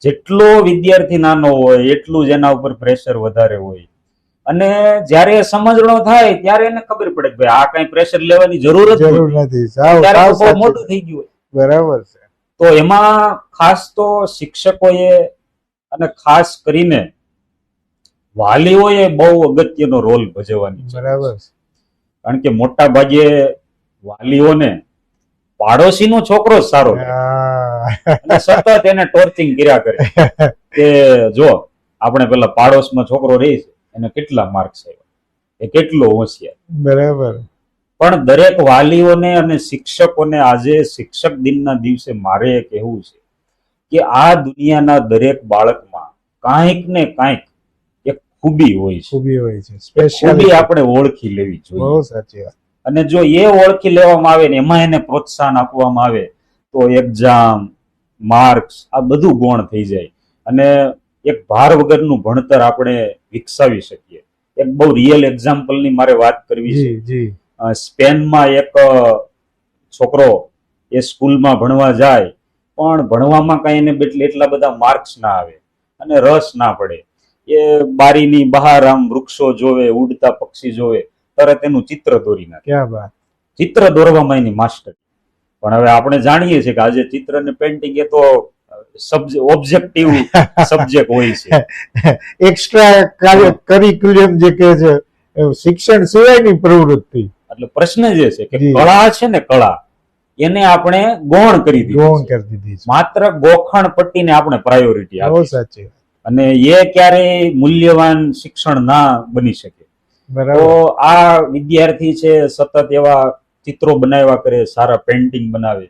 Speaker 2: જેટલો વિદ્યાર્થી નાનો હોય એટલું જ એના ઉપર પ્રેશર વધારે હોય. અને જયારે સમજણો થાય ત્યારે એને ખબર પડે કે ભાઈ આ કઈ પ્રેશર લેવાની જરૂર નથી, ત્યારે બહુ મોટું થઈ ગયું હોય.
Speaker 1: બરાબર છે.
Speaker 2: તો એમાં ખાસ તો શિક્ષકોએ અને ખાસ કરીને વાલીઓએ બહુ અગત્યનો રોલ ભજવવાની છે.
Speaker 1: બરાબર.
Speaker 2: કારણ કે મોટા ભાગે વાલીઓને પાડોશીનો છોકરો જ સારો અને સતત એને ટોર્ચિંગ કર્યા કરે કે જો આપણે પેલા પાડોશમાં છોકરો રહી છે એને કેટલા માર્ક્સ આવ્યા, એ કેટલો હોશિયાર.
Speaker 1: બરાબર.
Speaker 2: પણ દરેક વાલીઓને અને શિક્ષકોને આજે શિક્ષક દિનના દિવસે મારે કહેવું છે કે આ દુનિયાના દરેક બાળકમાં કાંઈક ને કાંઈક એક ખૂબી હોય છે. ખૂબી આપણે ઓળખી લેવી જોઈએ.
Speaker 1: બહુ સાચી વાત.
Speaker 2: અને જો એ ઓળખી લેવામાં આવે ને એમાં એને પ્રોત્સાહન આપવામાં આવે તો એક્ઝામ, માર્ક્સ આ બધું ગૌણ થઈ જાય અને એક ભાર વગરનું ભણતર આપણે વિકસાવી શકીએ. એક બહુ રિયલ એક્ઝામ્પલની મારે વાત કરવી છે. સ્પેનમાં એક છોકરો એ સ્કૂલમાં ભણવા જાય પણ ભણવામાં કઈ એને એટલા બધા માર્ક્સ ના આવે અને રસ ના પડે. એ બારીની બહાર આમ વૃક્ષો જોવે, ઉડતા પક્ષી જોવે, તરત એનું ચિત્ર દોરી નાખે. ચિત્ર દોરવામાં એની માસ્ટર. પણ હવે આપણે જાણીએ છીએ કે આજે ચિત્ર ને પેન્ટિંગ એ તો ઓબ્જેક્ટિવ સબ્જેક્ટ હોય છે,
Speaker 1: એક્સ્ટ્રા કરિક્યુલમ જે કહે છે, શિક્ષણ સિવાયની પ્રવૃત્તિ.
Speaker 2: એટલે પ્રશ્ન જે છે કે કળા છે ને, કળા એને આપણે ગૌણ કરી દીધી. માત્ર ગોખણ પટ્ટીને આપણે પ્રાયોરિટી આપી અને એ ક્યારેય મૂલ્યવાન શિક્ષણ ના બની શકે. તો આ વિદ્યાર્થી છે સતત એવા ચિત્રો બનાવ્યા કરે, સારા પેન્ટિંગ બનાવે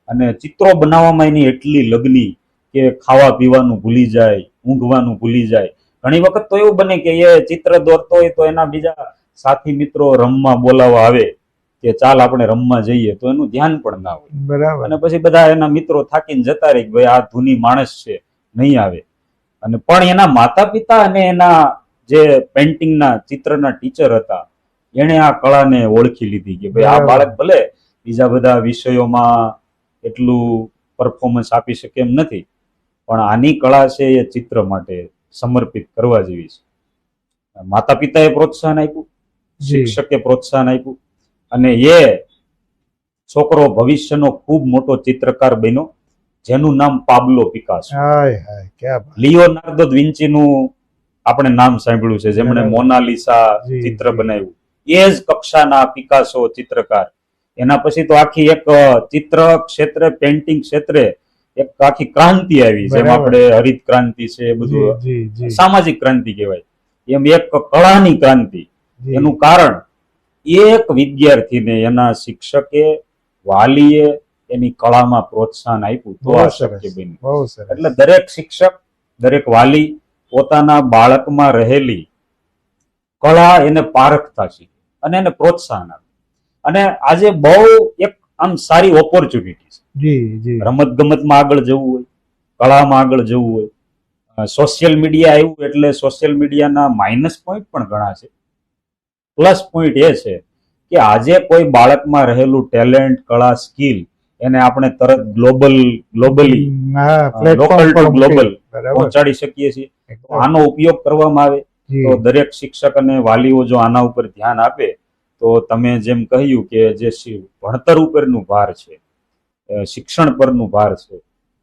Speaker 2: અને ચિત્રો બનાવવામાં એની એટલી લગની કે ખાવા પીવાનું ભૂલી જાય, ઊંઘવાનું ભૂલી જાય. ઘણી વખત તો એવું બને કે એ ચિત્ર દોરતો હોય તો એના બીજા સાથી મિત્રો રમવા બોલાવવા આવે કે ચાલ આપણે રમવા જઈએ, તો એનું ધ્યાન પણ ના હોય.
Speaker 1: બરાબર.
Speaker 2: અને પછી બધા એના મિત્રો થાકીને જતા રહે કે ભાઈ આ ધૂની માણસ છે, નહીં આવે. અને પણ એના માતા પિતા અને એના જે પેન્ટિંગના ચિત્રના ટીચર હતા એને આ કળાને ઓળખી લીધી કે ભાઈ આ બાળક ભલે બીજા બધા વિષયોમાં એટલું પરફોર્મન્સ આપી શકે એમ નથી પણ આની કળા છે એ ચિત્ર માટે સમર્પિત કરવા જેવી છે. માતા પિતાએ પ્રોત્સાહન આપ્યું, શિક્ષકે પ્રોત્સાહન આપ્યું અને એ છોકરો ભવિષ્યનો ખૂબ મોટો ચિત્રકાર બન્યો જેનું નામ પાબ્લો પિકાસો. લિયોનાર્દો વિન્ચીનું આપણે નામ સાંભળ્યું છે, જેમણે મોનાલિસા ચિત્ર બનાવ્યું. એ જ કક્ષાના પિકાસો ચિત્રકાર. એના પછી તો આખી એક ચિત્ર ક્ષેત્રે, પેન્ટિંગ ક્ષેત્રે એક આખી ક્રાંતિ આવી, જેમ
Speaker 1: બરાબર.
Speaker 2: આપણે હરિત ક્રાંતિ છે, એ
Speaker 1: જી
Speaker 2: બધું
Speaker 1: જી જી
Speaker 2: સામાજિક ક્રાંતિ કહેવાય, એમ એક કળાની ક્રાંતિ.
Speaker 1: જી.
Speaker 2: એનું કારણ એક વિદ્યાર્થીને એના શિક્ષકે, વાલીએ એની કળામાં પ્રોત્સાહન આપ્યું તો
Speaker 1: બહુ
Speaker 2: આ
Speaker 1: સરસ,
Speaker 2: શક્ય બન્યું.
Speaker 1: બહુ સરસ.
Speaker 2: એટલે દરેક શિક્ષક, દરેક વાલી પોતાના બાળકમાં રહેલી કળા એને પારખતા શીખે અને એને પ્રોત્સાહન આપે. અને આજે બહુ એક આમ સારી ઓપોર્ચ્યુનિટી છે.
Speaker 1: જી જી
Speaker 2: રમત ગમતમાં આગળ જવું હોય, કળામાં આગળ જવું હોય. સોશિયલ મીડિયા આવ્યું એટલે સોશિયલ મીડિયાના માઇનસ પોઈન્ટ પણ ઘણા છે. પ્લસ પોઈન્ટ એ છે કે આજે કોઈ બાળકમાં રહેલું ટેલેન્ટ, કળા, સ્કિલ એને આપણે તરત ગ્લોબલી
Speaker 1: હા,
Speaker 2: લોકલ
Speaker 1: પ્લેટફોર્મ
Speaker 2: ટુ
Speaker 1: પર
Speaker 2: ગ્લોબલ
Speaker 1: મૂકી. બરાબર.
Speaker 2: પહોંચાડી શકીએ છીએ. તો
Speaker 1: એકદમ.
Speaker 2: આનો ઉપયોગ કરવામાં આવે
Speaker 1: જી.
Speaker 2: તો દરેક શિક્ષક અને વાલીઓ જો આના ઉપર ધ્યાન આપે તો તમે જેમ કહ્યું કે જે ભણતર ઉપરનું ભાર છે, શિક્ષણ પરનું ભાર છે,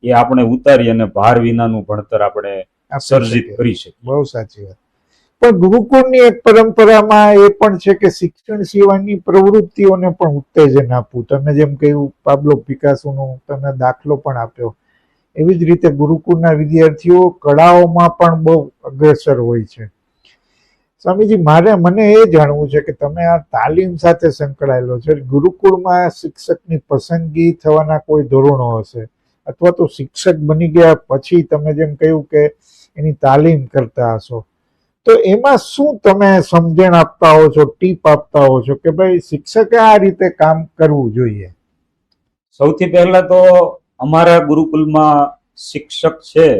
Speaker 2: એ આપણે ઉતારી અને ભાર વિનાનું ભણતર આપણે
Speaker 1: આપી
Speaker 2: સર્જિત
Speaker 1: શકીએ.
Speaker 2: કરી શકીએ.
Speaker 1: બહુ સાચી વાત. પણ ગુરુકુળની એક પરંપરામાં એ પણ છે કે શિક્ષણ સિવાયની પ્રવૃત્તિઓને પણ ઉત્તેજન આપવું. તમે જેમ કહ્યું પાબ્લો પિકાસોનો તમે દાખલો પણ આપ્યો, એવી જ રીતે ગુરુકુળના વિદ્યાર્થીઓ કળાઓમાં પણ બહુ અગ્રેસર હોય છે. સ્વામીજી, મને એ જાણવું છે કે તમે આ તાલીમ સાથે સંકળાયેલો છે, ગુરુકુળમાં શિક્ષકની પસંદગી થવાના કોઈ ધોરણો હશે, અથવા તો શિક્ષક બની ગયા પછી તમે જેમ કહ્યું કે એની તાલીમ કરતા હશો, તો એમાં શું તમે સમજણ આપતા હો છો, ટીપ આપતા હો છો કે ભાઈ શિક્ષકે આ રીતે કામ કરવું જોઈએ?
Speaker 2: સૌથી પહેલા તો અમારા ગુરુકુલમાં શિક્ષક છે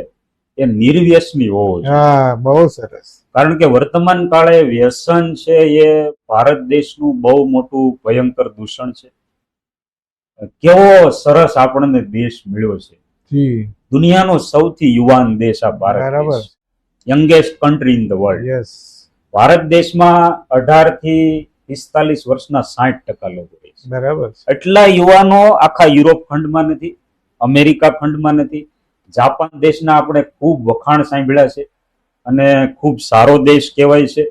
Speaker 2: એ નિર્વ્યસની હોવો જોઈએ.
Speaker 1: હા, બહુ સરસ.
Speaker 2: કારણ કે વર્તમાન કાળે વ્યસન છે એ ભારત દેશનું બહુ મોટું ભયંકર દૂષણ છે. કેવો સરસ આપણને દેશ મળ્યો છે,
Speaker 1: જી.
Speaker 2: દુનિયાનો સૌથી યુવાન દેશ આ ભારત
Speaker 1: બરાબર.
Speaker 2: દેશ, youngest country in the world.
Speaker 1: Yes.
Speaker 2: Bharat દેશમાં 18 થી 45 વર્ષના 60% લોકો રહે છે.
Speaker 1: બરાબર.
Speaker 2: એટલા યુવાનો આખા યુરોપ ખંડમાં નથી, અમેરિકા ખંડમાં નથી. જાપાન દેશના આપણે ખૂબ વખાણ સાંભળ્યા છે અને ખૂબ સારો દેશ કહેવાય છે.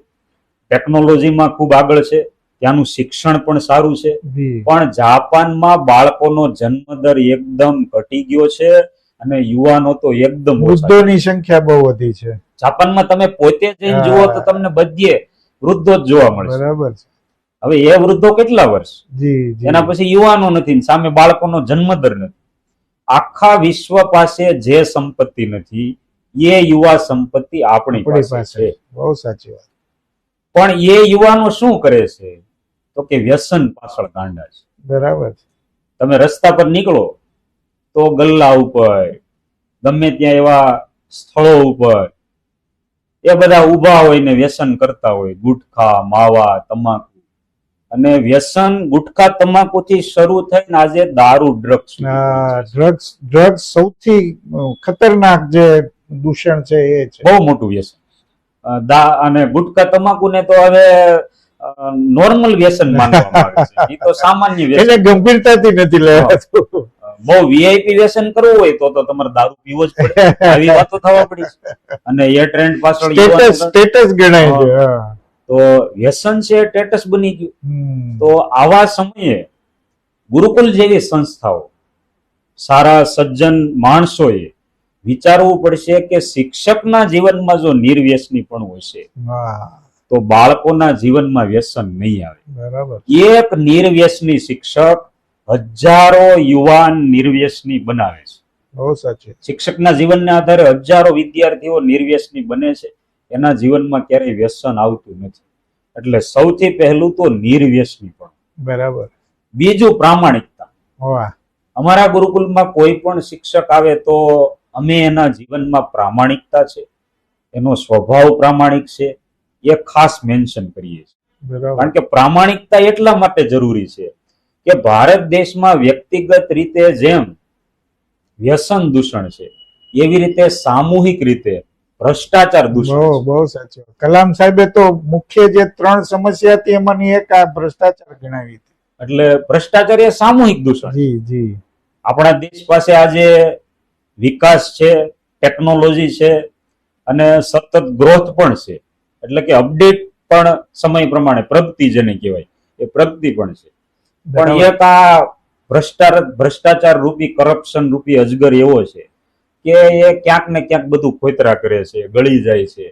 Speaker 2: ટેકનોલોજીમાં ખૂબ આગળ છે, ત્યાંનું શિક્ષણ પણ સારું છે.
Speaker 1: જી.
Speaker 2: પણ જાપાનમાં બાળકોનો જન્મદર એકદમ ઘટી ગયો છે અને યુવાનો તો એકદમ ઓછા.
Speaker 1: વૃદ્ધોની સંખ્યા બહુ વધી છે.
Speaker 2: જાપાનમાં તમે પોતે જઈને જુઓ તો તમને બધે વૃદ્ધો જ જોવા મળશે.
Speaker 1: બરાબર છે.
Speaker 2: હવે એ વૃદ્ધો કેટલા વર્ષ,
Speaker 1: જી જી.
Speaker 2: એના પછી યુવાનો નથી ને સામે બાળકોનો જન્મદર નથી. આખા વિશ્વ પાસે જે સંપત્તિ નથી એ યુવા સંપત્તિ આપણી પાસે છે.
Speaker 1: બહુ સાચી વાત.
Speaker 2: પણ એ યુવાનો શું કરે છે તો કે વ્યસન પાછળ ગાંડા છે.
Speaker 1: બરાબર છે.
Speaker 2: તમે રસ્તા પર નીકળો તો ગલ્લા ઉપર, ગમે ત્યાં એવા સ્થળો ઉપર એ બધા ઊભા હોય ને વ્યસન કરતા હોય, ગુટખા, માવા, તમાકુ. અને વ્યસન ગુટખા તમાકુથી શરૂ થઈને આજે દારૂ, ડ્રગ્સ.
Speaker 1: ડ્રગ્સ સૌથી ખતરનાક જે દૂષણ છે એ છે.
Speaker 2: બહુ મોટું વ્યસન. અને ગુટખા તમાકુને તો હવે નોર્મલ વ્યસન માનવામાં આવે છે. એ તો સામાન્ય વ્યસન,
Speaker 1: એને ગંભીરતાથી નથી લેવાતું.
Speaker 2: બહુ વીઆઈપી વ્યસન કરવું હોય તો તમારે દારૂ પીવો જ પડે. આવી વાતો થવા પડી છે. અને એ ટ્રેન્ડ પાછળ
Speaker 1: સ્ટેટસ ગણાય છે. હા.
Speaker 2: તો વ્યસન છે સ્ટેટસ બની ગયું.
Speaker 1: હમ.
Speaker 2: તો આવા સમયે ગુરુકુલ જેવી સંસ્થાઓ, સારા સજ્જન માણસોએ વિચારવું પડશે કે શિક્ષકના જીવનમાં જો નિર્વ્યસની પણ હશે
Speaker 1: હા.
Speaker 2: તો બાળકોના જીવનમાં વ્યસન નહીં આવે.
Speaker 1: બરાબર.
Speaker 2: એક નિર્વ્યસની શિક્ષક હજારો યુવાન નિર્વ્યસની બનાવે છે.
Speaker 1: બહુ સાચી.
Speaker 2: શિક્ષકના જીવનના આધારે હજારો વિદ્યાર્થીઓ નિર્વ્યસની બને છે. એના જીવનમાં ક્યારેય વ્યસન આવતું નથી. એટલે સૌથી પહેલું તો નિર્વ્યસની પણ.
Speaker 1: બરાબર.
Speaker 2: બીજું પ્રામાણિકતા.
Speaker 1: વાહ.
Speaker 2: અમારા ગુરુકુલમાં કોઈ પણ શિક્ષક આવે તો અમે એના જીવનમાં પ્રામાણિકતા છે, એનો સ્વભાવ પ્રામાણિક છે, એ ખાસ મેન્શન કરીએ છીએ.
Speaker 1: બરાબર.
Speaker 2: કારણ કે પ્રામાણિકતા એટલા માટે જરૂરી છે કે ભારત દેશમાં વ્યક્તિગત રીતે જેમ વ્યસન દૂષણ છે એવી રીતે સામૂહિક રીતે ભ્રષ્ટાચાર દૂષણ છે.
Speaker 1: બહુ સાચું. કલામ સાહેબે તો મુખ્ય જે 3 સમસ્યા હતી એમાંની એક આ ભ્રષ્ટાચાર ગણાવી હતી.
Speaker 2: એટલે ભ્રષ્ટાચાર એ સામૂહિક દૂષણ.
Speaker 1: જી જી.
Speaker 2: આપણા દેશ પાસે આજે વિકાસ છે, ટેકનોલોજી છે અને સતત ગ્રોથ પણ છે. એટલે કે અપડેટ પણ સમય પ્રમાણે પ્રગતિ જેને કહેવાય એ પ્રગતિ પણ છે. પણ એક આ ભ્રષ્ટાચાર રૂપી કરપ્શન રૂપી અજગર એવો છે કે એ ક્યાંક ને ક્યાંક બધું ખોતરા કરે છે, ગળી જાય છે.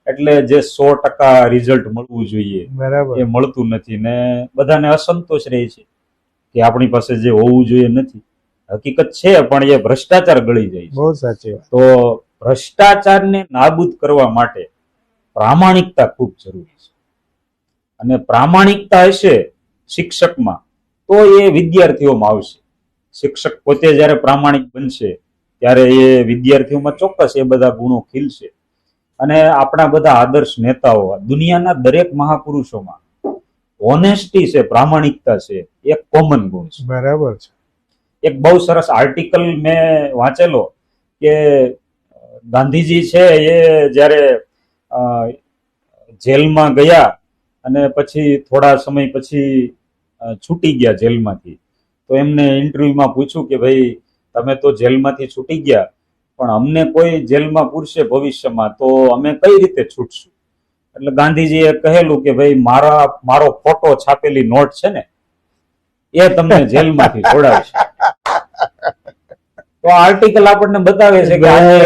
Speaker 2: એટલે જે 100% રિઝલ્ટ મળવું જોઈએ
Speaker 1: બરાબર.
Speaker 2: એ મળતું નથી ને બધાને અસંતોષ રહે છે કે આપણી પાસે જે હોવું જોઈએ નથી. હકીકત છે પણ એ ભ્રષ્ટાચાર ગળી જાય છે.
Speaker 1: બહુ સાચી વાત.
Speaker 2: તો ભ્રષ્ટાચારને નાબૂદ કરવા માટે પ્રામાણિકતા ખૂબ જરૂરી છે. અને પ્રામાણિકતા હશે શિક્ષકમાં તો એ વિદ્યાર્થીઓમાં આવશે. શિક્ષક પોતે જ્યારે પ્રામાણિક બનશે ત્યારે એ વિદ્યાર્થીઓમાં ચોક્કસ એ બધા ગુણો ખીલશે. અને આપણા બધા આદર્શ નેતાઓ, દુનિયાના દરેક મહાપુરુષોમાં ઓનેસ્ટી છે, પ્રામાણિકતા છે, એક કોમન ગુણ છે.
Speaker 1: બરાબર છે.
Speaker 2: એક બહુ સરસ આર્ટિકલ મેં વાંચેલો કે ગાંધીજી છે એ જ્યારે જેલમાં ગયા અને પછી થોડા સમય પછી છૂટી ગયા જેલમાંથી, તો એમને ઇન્ટરવ્યુમાં પૂછ્યું કે ભાઈ તમે તો જેલમાંથી છૂટી ગયા પણ અમને કોઈ જેલમાં પૂરશે ભવિષ્યમાં તો અમે કઈ રીતે છૂટશું? એટલે ગાંધીજીએ કહેલું કે ભાઈ મારો ફોટો છાપેલી નોટ છે ને એ તમને જેલમાંથી છોડાવશે. તો આર્ટિકલ આપણને બતાવે છે કે આજે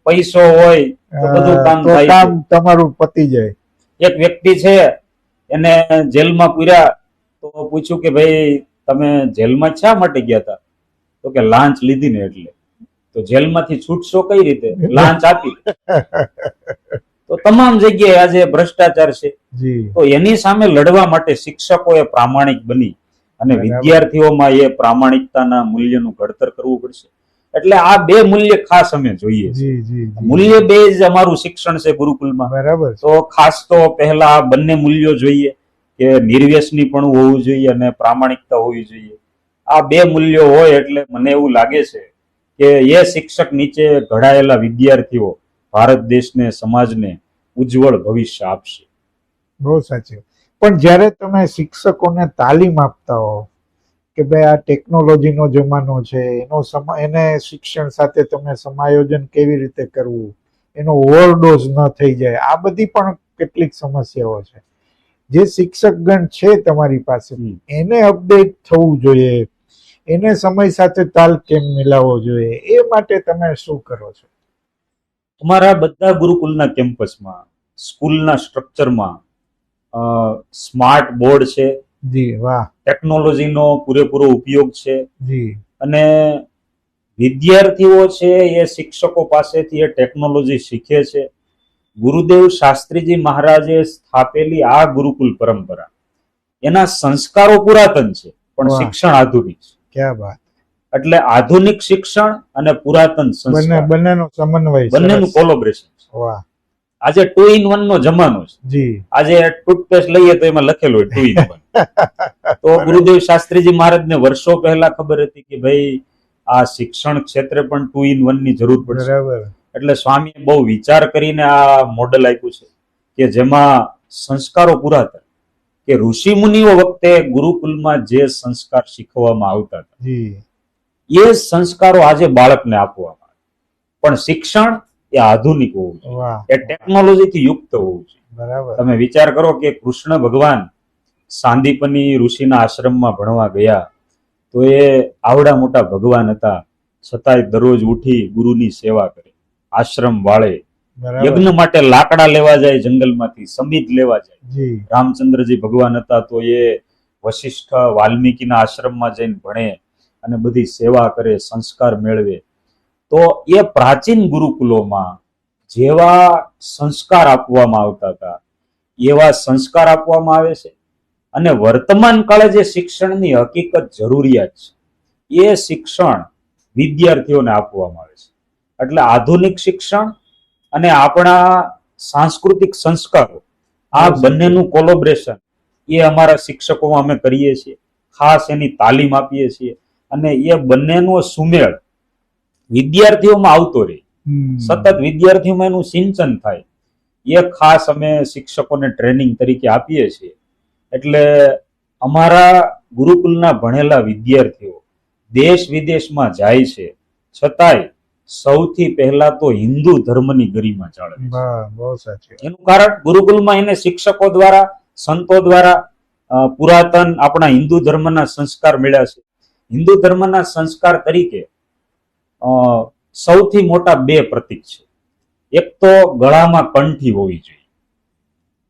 Speaker 2: પૈસો હોય તો બધું કામ
Speaker 1: તો
Speaker 2: થાય
Speaker 1: કામ
Speaker 2: છે.
Speaker 1: તમારું પતી જાય.
Speaker 2: એક વ્યક્તિ છે એને જેલમાં પૂર્યા તો પૂછ્યું કે ભાઈ તમે જેલમાં શા માટે ગયા હતા? તો કે લાંચ લીધી ને એટલે. તો જેલમાંથી છૂટશો કઈ રીતે? લાંચ આપી. તો તમામ જગ્યાએ આજે ભ્રષ્ટાચાર છે.
Speaker 1: જી.
Speaker 2: તો એની સામે લડવા માટે શિક્ષકોએ પ્રામાણિક બની અને
Speaker 1: બરાબર.
Speaker 2: વિદ્યાર્થીઓમાં એ પ્રામાણિકતાના મૂલ્યનું ઘડતર કરવું પડશે. એટલે આ બે મૂલ્ય ખાસ અમે જોઈએ છે.
Speaker 1: જી જી જી.
Speaker 2: મૂલ્ય બેઝ અમારું શિક્ષણ છે ગુરુકુલમાં.
Speaker 1: બરાબર છે.
Speaker 2: તો ખાસ તો પહેલા આ બંને મૂલ્યો જોઈએ કે નિર્વ્યસની પણ હોવું જોઈએ અને પ્રામાણિકતા હોવી જોઈએ. આ બે મૂલ્યો હોય એટલે મને એવું લાગે છે કે એ શિક્ષક નીચે ઘડાયેલા વિદ્યાર્થીઓ ભારત દેશને, સમાજને ઉજ્જવળ ભવિષ્ય આપશે.
Speaker 1: બહુ સાચી વાત. પણ જ્યારે તમે શિક્ષકોને તાલીમ આપતા હો કે ભાઈ આ ટેકનોલોજીનો જમાનો છે, એને શિક્ષણ સાથે તમે સમાયોજન કેવી રીતે કરવું, એનો ઓવરડોઝ ન થઈ જાય, આ બધી પણ કેટલીક સમસ્યાઓ છે. જે શિક્ષકગણ છે તમારી પાસે એને અપડેટ થવું જોઈએ, એને સમય સાથે તાલ કેમ મિલાવવો જોઈએ, એ માટે તમે શું કરો છો?
Speaker 2: અમારા બધા ગુરુકુલના કેમ્પસમાં, સ્કૂલના સ્ટ્રક્ચરમાં સ્માર્ટ બોર્ડ છે.
Speaker 1: જી વાહ.
Speaker 2: ટેકનોલોજીનો પૂરેપૂરો ઉપયોગ છે.
Speaker 1: જી.
Speaker 2: અને વિદ્યાર્થીઓ છે એ શિક્ષકો પાસેથી એ ટેકનોલોજી શીખે છે. ગુરુદેવ શાસ્ત્રીજી મહારાજે સ્થાપેલી આ ગુરુકુલ પરંપરા, એના સંસ્કારો પુરાતન છે પણ
Speaker 1: વાહ.
Speaker 2: શિક્ષણ આધુનિક છે.
Speaker 1: ક્યાં વાત.
Speaker 2: એટલે આધુનિક શિક્ષણ અને પુરાતન સંસ્કાર
Speaker 1: બંનેનો સમન્વય,
Speaker 2: બંનેનું કોલોબરેશન છે.
Speaker 1: વાહ.
Speaker 2: આજે 2 in 1 નો જમાનો છે.
Speaker 1: જી.
Speaker 2: આજે ટૂથપેસ્ટ લઈએ તો એમાં લખેલું હોય 2 in 1. તો ગુરુદેવ શાસ્ત્રીજી મહારાજને વર્ષો પહેલા ખબર હતી કે ભાઈ આ શિક્ષણ ક્ષેત્રે પણ 2 in 1 ની જરૂર પડશે.
Speaker 1: બરાબર.
Speaker 2: એટલે સ્વામીએ બહુ વિચાર કરીને આ મોડેલ આપ્યું છે કે જેમાં સંસ્કારો પુરાતન, કે ઋષિ મુનિઓ વખતે ગુરુકુલમાં જે સંસ્કાર શીખવવામાં આવતા હતા
Speaker 1: જી.
Speaker 2: એ સંસ્કારો આજે બાળકને આપવામાં આવે. પણ શિક્ષણ એ આધુનિક હોવું જોઈએ,
Speaker 1: વાહ.
Speaker 2: એ ટેકનોલોજીથી યુક્ત હોવું જોઈએ.
Speaker 1: બરાબર.
Speaker 2: તમે વિચાર કરો કે કૃષ્ણ ભગવાન સાંદીપની ઋષિના આશ્રમમાં ભણવા ગયા તો એ આવડા મોટા ભગવાન હતા, છતાંય દરરોજ ઉઠી ગુરુની સેવા કરે, આશ્રમ વાળે,
Speaker 1: બરાબર.
Speaker 2: યજ્ઞ માટે લાકડા લેવા જાય જંગલમાંથી, સમિત લેવા જાય.
Speaker 1: જી.
Speaker 2: રામચંદ્રજી ભગવાન હતા તો એ વશિષ્ઠ વાલ્મીકીના આશ્રમમાં જઈને ભણે અને બધી સેવા કરે, સંસ્કાર મેળવે. તો એ પ્રાચીન ગુરુકુલોમાં જેવા સંસ્કાર આપવામાં આવતા હતા એવા સંસ્કાર આપવામાં આવે છે. અને વર્તમાન કાળે જે શિક્ષણની હકીકત જરૂરિયાત છે એ શિક્ષણ વિદ્યાર્થીઓને આપવામાં આવે છે. એટલે આધુનિક શિક્ષણ અને આપણા સાંસ્કૃતિક સંસ્કારો, આ બંનેનું કોલોબરેશન એ અમારા શિક્ષકોમાં અમે કરીએ છીએ. ખાસ એની તાલીમ આપીએ છીએ અને એ બંનેનો સુમેળ વિદ્યાર્થીઓમાં આવતો રહે, સતત વિદ્યાર્થીઓમાં એનું સિંચન થાય, એ ખાસ અમે શિક્ષકોને ટ્રેનિંગ તરીકે આપીએ છીએ. એટલે અમારા ગુરુકુલના ભણેલા વિદ્યાર્થીઓ દેશ વિદેશમાં જાય છે છતાંય સૌથી પહેલા તો હિન્દુ ધર્મની ગરિમા જાળવે છે.
Speaker 1: બહુ સાચી.
Speaker 2: એનું કારણ ગુરુકુલમાં એને શિક્ષકો દ્વારા, સંતો દ્વારા પુરાતન આપણા હિન્દુ ધર્મના સંસ્કાર મળ્યા છે. હિન્દુ ધર્મના સંસ્કાર તરીકે સૌથી મોટા બે પ્રતીક છે. એક તો ગળામાં કંઠી હોવી જોઈએ,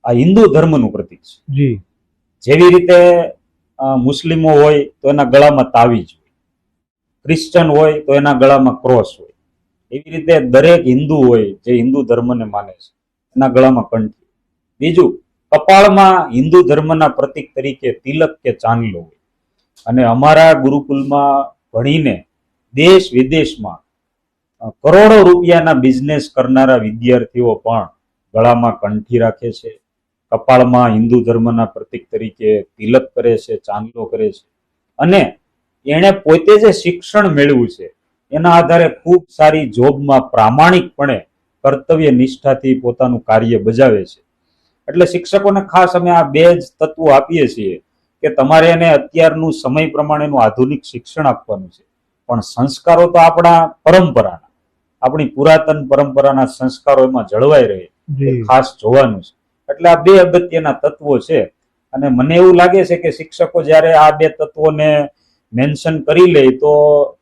Speaker 2: આ હિન્દુ ધર્મનું પ્રતીક છે.
Speaker 1: જી
Speaker 2: જેવી રીતે મુસ્લિમો હોય તો એના ગળામાં તાવીજ હોય, ક્રિશ્ચન હોય તો એના ગળામાં ક્રોસ હોય, એવી રીતે દરેક હિન્દુ હોય જે હિન્દુ ધર્મને માને છે એના ગળામાં કંઠી. બીજું, કપાળમાં હિન્દુ ધર્મના પ્રતીક તરીકે તિલક કે ચાંદલો હોય. અને અમારા ગુરુકુલમાં ભણીને દેશ વિદેશમાં કરોડો રૂપિયાના બિઝનેસ કરનારા વિદ્યાર્થીઓ પણ ગળામાં કંઠી રાખે છે, કપાળમાં હિન્દુ ધર્મના પ્રતીક તરીકે તિલક કરે છે, ચાંદલો કરે છે. અને એણે પોતે જે શિક્ષણ મેળવ્યું છે એના આધારે ખૂબ સારી જોબમાં પ્રામાણિકપણે કર્તવ્ય નિષ્ઠાથી પોતાનું કાર્ય બજાવે છે. એટલે શિક્ષકોને ખાસ અમે આ બે જ તત્વો આપીએ છીએ કે તમારે એને અત્યારનું સમય પ્રમાણેનું આધુનિક શિક્ષણ આપવાનું છે, પણ સંસ્કારો તો આપણા પરંપરાના, આપણી પુરાતન પરંપરાના સંસ્કારો એમાં જળવાઈ રહે એ ખાસ જોવાનું છે. એટલે આ બે અગત્યના તત્વો છે. અને મને એવું લાગે છે કે શિક્ષકો જ્યારે આ બે તત્વોને મેન્શન કરી લે તો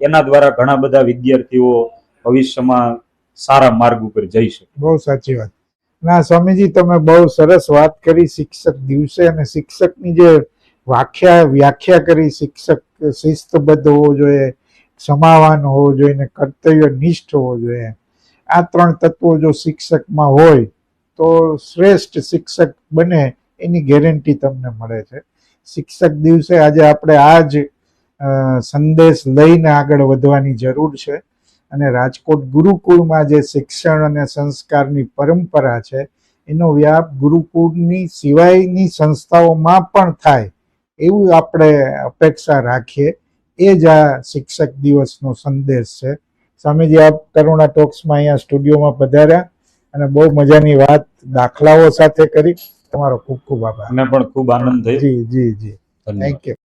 Speaker 2: એના દ્વારા ઘણા બધા વિદ્યાર્થીઓ ભવિષ્યમાં સારા માર્ગ ઉપર જઈ શકે.
Speaker 1: બહુ સાચી વાત. ના સ્વામીજી, તમે બહુ સરસ વાત કરી શિક્ષક દિવસે, અને શિક્ષકની જે વ્યાખ્યા કરી, શિક્ષક શિસ્તબદ્ધ હોવો જોઈએ, ક્ષમાવાન હોવો જોઈએ ને કર્તવ્ય નિષ્ઠ હોવો જોઈએ. આ ત્રણ તત્વો જો શિક્ષકમાં હોય તો શ્રેષ્ઠ શિક્ષક બને એની ગેરંટી તમને મળે છે. શિક્ષક દિવસે આજે આપણે આ જ સંદેશ લઈને આગળ વધવાની જરૂર છે. અને રાજકોટ ગુરુકુળમાં જે શિક્ષણ અને સંસ્કારની પરંપરા છે એનો વ્યાપ ગુરુકુળની સિવાયની સંસ્થાઓમાં પણ થાય એવું આપણે અપેક્ષા રાખીએ. એ જ આ શિક્ષક દિવસનો સંદેશ છે. સ્વામીજી, આપ કરુણા ટોક્સમાં અહીંયા સ્ટુડિયોમાં પધાર્યા અને બહુ મજાની વાત દાખલાઓ સાથે કરી. તમારો ખૂબ ખૂબ આભાર.
Speaker 2: મને પણ ખૂબ આનંદ થયો.
Speaker 1: જી જી જી,
Speaker 2: ધન્યવાદ.
Speaker 1: Thank you.